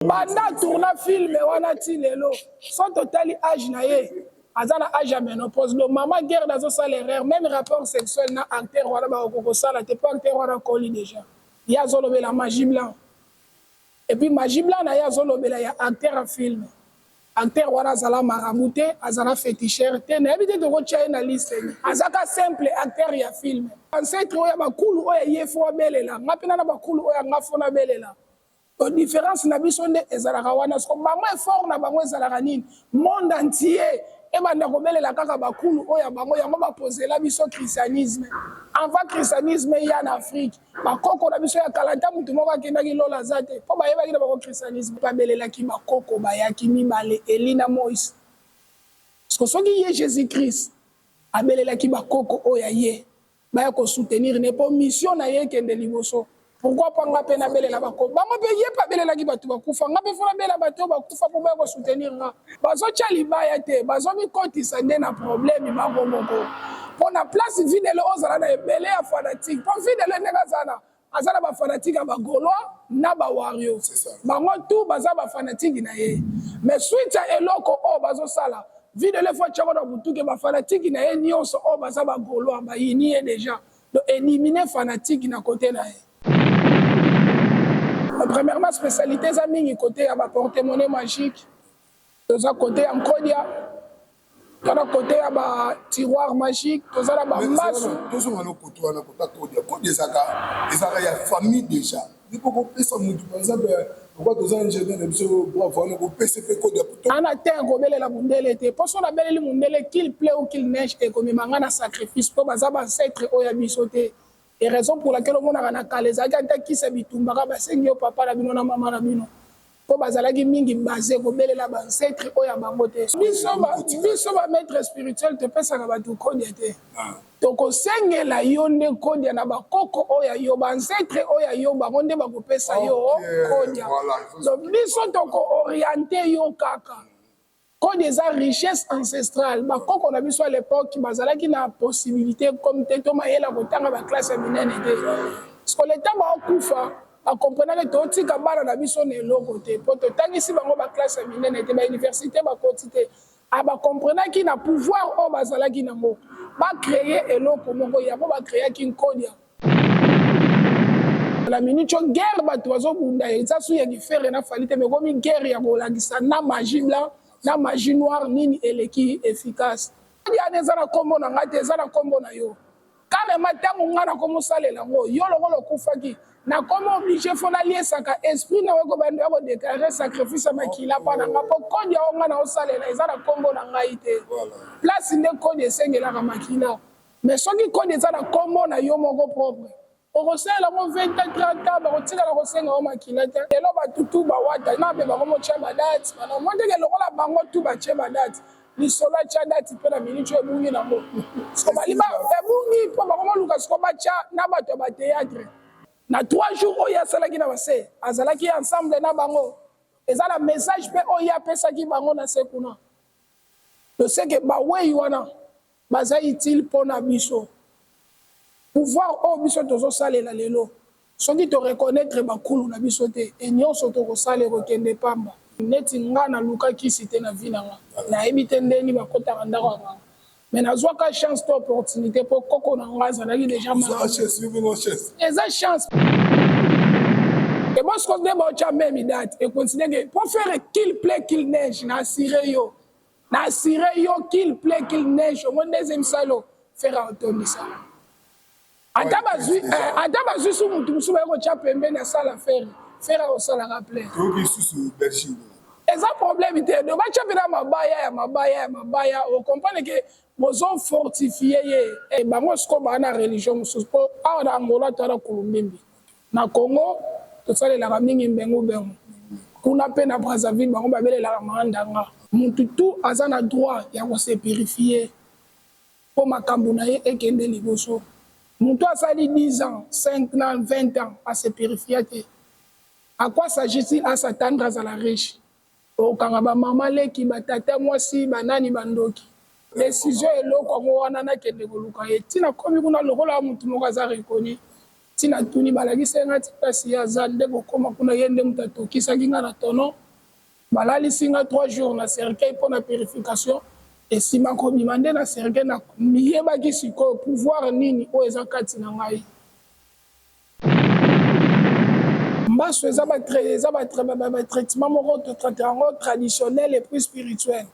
Banda tourna film wana ti lelo sans totali âge na ye azana âge ya ménopause le maman guerre dans sa l'erreur même rapport sexuel na acteur wana ba ko sala te pas acteur wana koli déjà ya zolobela magie blanc et puis magie blanc na ya zolobela ya acteur en film acteur wana azala marabouté azala féticheur te na ebité to ko tia na liste azaka simple acteur ya film ancêtre oya bakulu oya ye fo belela ngapena na bakulu oya ngafona belela différence na biso nde ezalaka wana siko bango effort na bango ezalaka nini monde entier ebanda kobelela kaka bakulu oyo bango yango bapozela biso christianisme avant christianisme ya na afrique bakoko na biso ya kala nta mutu moko akendaki lola aza te mpo bayebaki na bango christianisme babelelaki bakoko bayaki mibale eli na moïse siko soki ye jésus christ abelelaki bakoko oyo ye baya kosoutenir ne mpo mission na ye ekende liboso. Pourquoi pas nga pena bele la bako bango pe ye pa bele la ki batu bakufa nga pe fona bele bato bakufa pour ba ko soutenir nga bazo tchali baya te bazo mi koti sande na problème ba ko moko pour na place vide le ozala na bele ya fanatique pour vide le nega zana azala ba fanatique ba gaulois na ba wario bango tout baza ba fanatique na ye mais suite à eloko o bazo sala vide le fois tchako na butu ke ba fanatique na ye nyonso o baza ba gaulois ba yini e déjà donc éliminer fanatique na côté na ye. Premièrement, spécialité, ça mingi côté à porte-monnaie magique, ça côté en Kodia, ça côté à tiroir magique, ça là bas masse. Tous on a nos côtés, on a côté Kodia, ça il y a famille déjà. Il faut qu'on puisse en par exemple, pourquoi tous les ingénieurs de ce bois vont nous PCP Kodia. On a terre gobele la bundele était. Pour son label le bundele qu'il plaît ou qu'il neige et comme mangana sacrifice pour bazaba ancêtre oya bisoté. Et raison pour laquelle on a calé aganta qui s'habitumbara basengi papa la bino na mama na bino po bazalaki mingi basé ko belela ba ancêtre oya bangote biso ba maître spirituel te pesa ka batu kodia te to ko sengela yo nde kodia na bakoko oya yo ba ancêtre oya yo bangonde ba ko pesa yo kodia donc biso to ko orienter yo kaka quand des richesses ancestrales, quand on a vu à l'époque, il y a une possibilité comme Tétoma et la classe féminine. Parce que l'État va koufa, on comprend que tout ce qui a vu son côté. Pour tout temps ici, la classe féminine était à l'université, on comprend qu'il y a pouvoir au bazala qui n'a pas créer et l'eau pour mon goya, pas créer qui kodia. La minute guerre, batoiso bunda, ça suit qui fait rien à falite, mais comme une guerre, il y a na magie blanc. Na magie noire nini eleki efficace ya nezala kombo na ngate ezala kombo na yo carrément tango ngana komo salela ngo yo lokolo kufaki na komo obligé fona liesaka esprit na weko bando ya ko déclarer sacrifice makila pa na ngapo kodi ya ngana osalela ezala kombo na ngaite place ne kodi esengela ka makila mais soki kodi ezala kombo na yo moko propre okosala mo 20 30 ans bakotika la kosenga o makila te elo batutu bawata na be bakomo tya badate bana mo ndenge lokola bango tu batye badate lisolo tya date mpe na minute ebungi nango siko baliba ebungi mpo bakomo luka siko batya na bato ya batéâtre na 3 jours oyo asalaki na base azalaki ensemble na bango ezala message mpe oyo apesaki bango na se kuna toseke bawei wana baza utile mpo na biso pouvoir au biso tozo salela lelo soki to reconnaître bakulu na biso te et nyonso to ko sale ko kende pamba neti nga na luka kisite na vie na nga na ebite ndeni bakota ndako nga mais nazwa ka chance to opportunité pour koko na nga zalaki déjà ma eza chance et moi ce qu'on dit ba cha même date et considère que pour faire qu'il plaît qu'il neige na assurer yo qu'il plaît qu'il neige au deuxième salo faire autonome ça ata bazwi su mutu musu bayeko tya pembeni asala fere akosalaka plein eza problème te do batya mpena mabaya okomprendre ke bozo fortifie ye bango siko baa na religion mosusu mpo awa na angola to ana kulumbimbi na congo tosalelaka mingi mbengu kuna mpe na brazzaville bango babelelaka maandanga mutu tu aza na droit ya kose purifie mpo makambo na ye ekende liboso mutu asali 10 ans 5 ans 20 ans à se purifier. À quoi s'agit-il à s'attendre à la riche? Au Kanaba maman leki batata mwasi banani bandoki. Décision est là comme on a na kende koluka. Et tina komi kuna lokola mutu moko aza reconnu. tina tuni balakisi nga ti place ya za nde kokoma kuna ye nde moto atokisaki nga na tono balalisi nga 3 jours na cercueil mpo na purification esima kobima nde na cercueil na miyebaki sikoyo pouvoir nini oyo eza kati na ngai mbaso eza batraitement moko totraite yango traditionnel et puis spirituel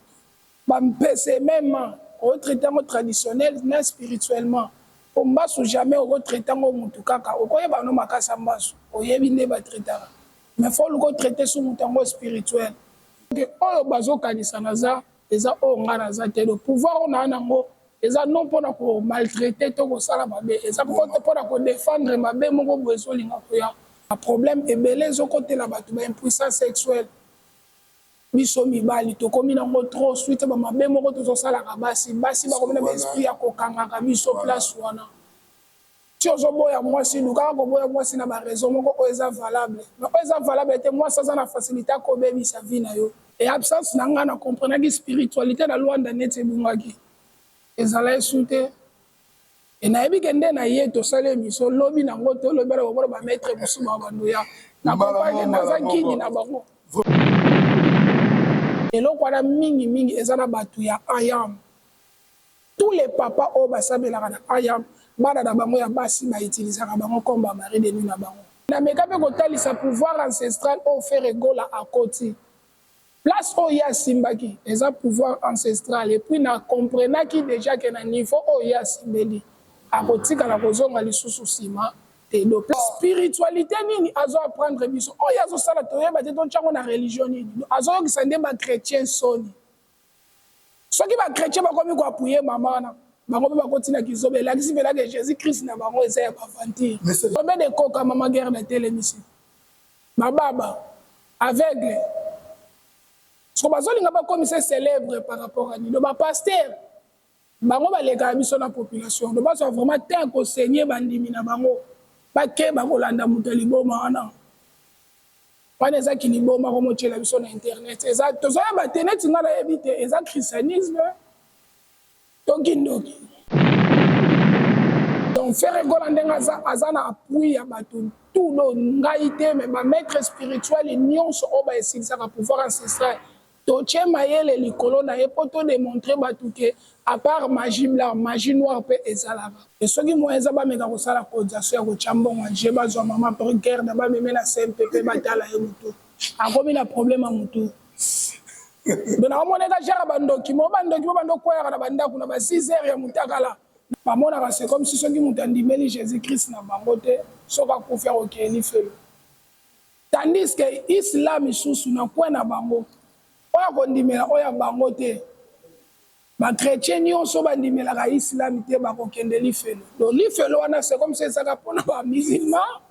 bampese même otraite yango traditionnel na spirituellement po mbaso jamais okotraite yango motu kaka okoyeba no makasi ya mbaso oyebi nde batraitaka mais fo luka otraite so motu yango spirituel oyo bazokanisa naza eza oyo nga naza te le pouvoir oyo naa nango eza non mpona komaltraite to kosala mabe eza mpona kodefendre mabe moko boye ezolinga koya problème ebele ezokotela bato baimpuissance sexuelle biso mibali tokomi nango trop suite bamabe moko tozosalaka basi bakomi na baesprit ya kokangaka biso place wana ti ozoboya mwasi lukaka koboya mwasi na baraison moko oyo eza valable mais oyo eza valable te mwasi aza na facilité akobebisa vie na yo et absence na ngai na comprenaki spiritualité na lwanda neti ebungaki ezala esu te e nayebi ke nde na ye tosala émission lobi nango te olobela kobola bamaître mosusu babandoya na kompake naza kini na bango eloko wana mingi eza na bato ya ayam tous les papas oyo basambelaka na ayam bana na bango ya basi bautilisaka bango comme bamari de nuit na bango nameka mpe kotalisa pouvoir ancestral oyo faire egola akoti place oyo ye asimbaki eza pouvoir ancestral et puis na comprenaki déjà ke na niveau oyo ye asimbeli akotikala kozonga lisusu nsima te do spiritualité nini azoapprendre biso oyo azosala toyeba te tontyango na religion nini azoyokisa nde bachrétien soni soki bachrétien bakomi koapuye mama wana bango mpe bakotinaki zobe elakisi mpelake jésus christ na bango eza ya bavantire combien de koka mama guerre na telemisi bababa aveugle so bazolinga bakomisa célèbre par rapport à nino bapaster bango balekaka biso na population do bazwa vraiment te kosenye bandimi na bango bake bakolanda moto ya liboma wana ezaki liboma komotyela biso na internet eza tozoyeba te neti nga nayebi te eza christianisme tokindoki donc faire egola ndenge aza na appui ya bato tuno ngai te me bamaître spirituel nyonso oyo baesilisaka pouvoir ancestral totie mayele likolo na ye mpo todémontre bato ke à part magie blanc magie noire mpe ezalaka e soki moya eza bameka kosala cotisation ya kotya mbongo je bazwa mama precaire na bameme na cmpp batala ye motu akomi na problème ya motu do nakomoneka jara bandoki mo bandokweyaka na bandako na ba 6 heures ya motakala bamonaka c'est comme si soki moto andimeli jésus christ na bango te soki akufi akokeli felo tandis ke islam lisusu na kwe na bango oyo akondimela oyo ya bango te bachrétien nyonso bandimelaka islam te bakokende lifelo donc lifelo wana c'est comme si ezaka mpona bamusulman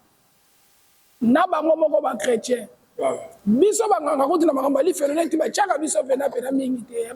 na bango moko bachrétien biso banganga kuti na makambo ya lifelo neti batiaka biso pena mingi te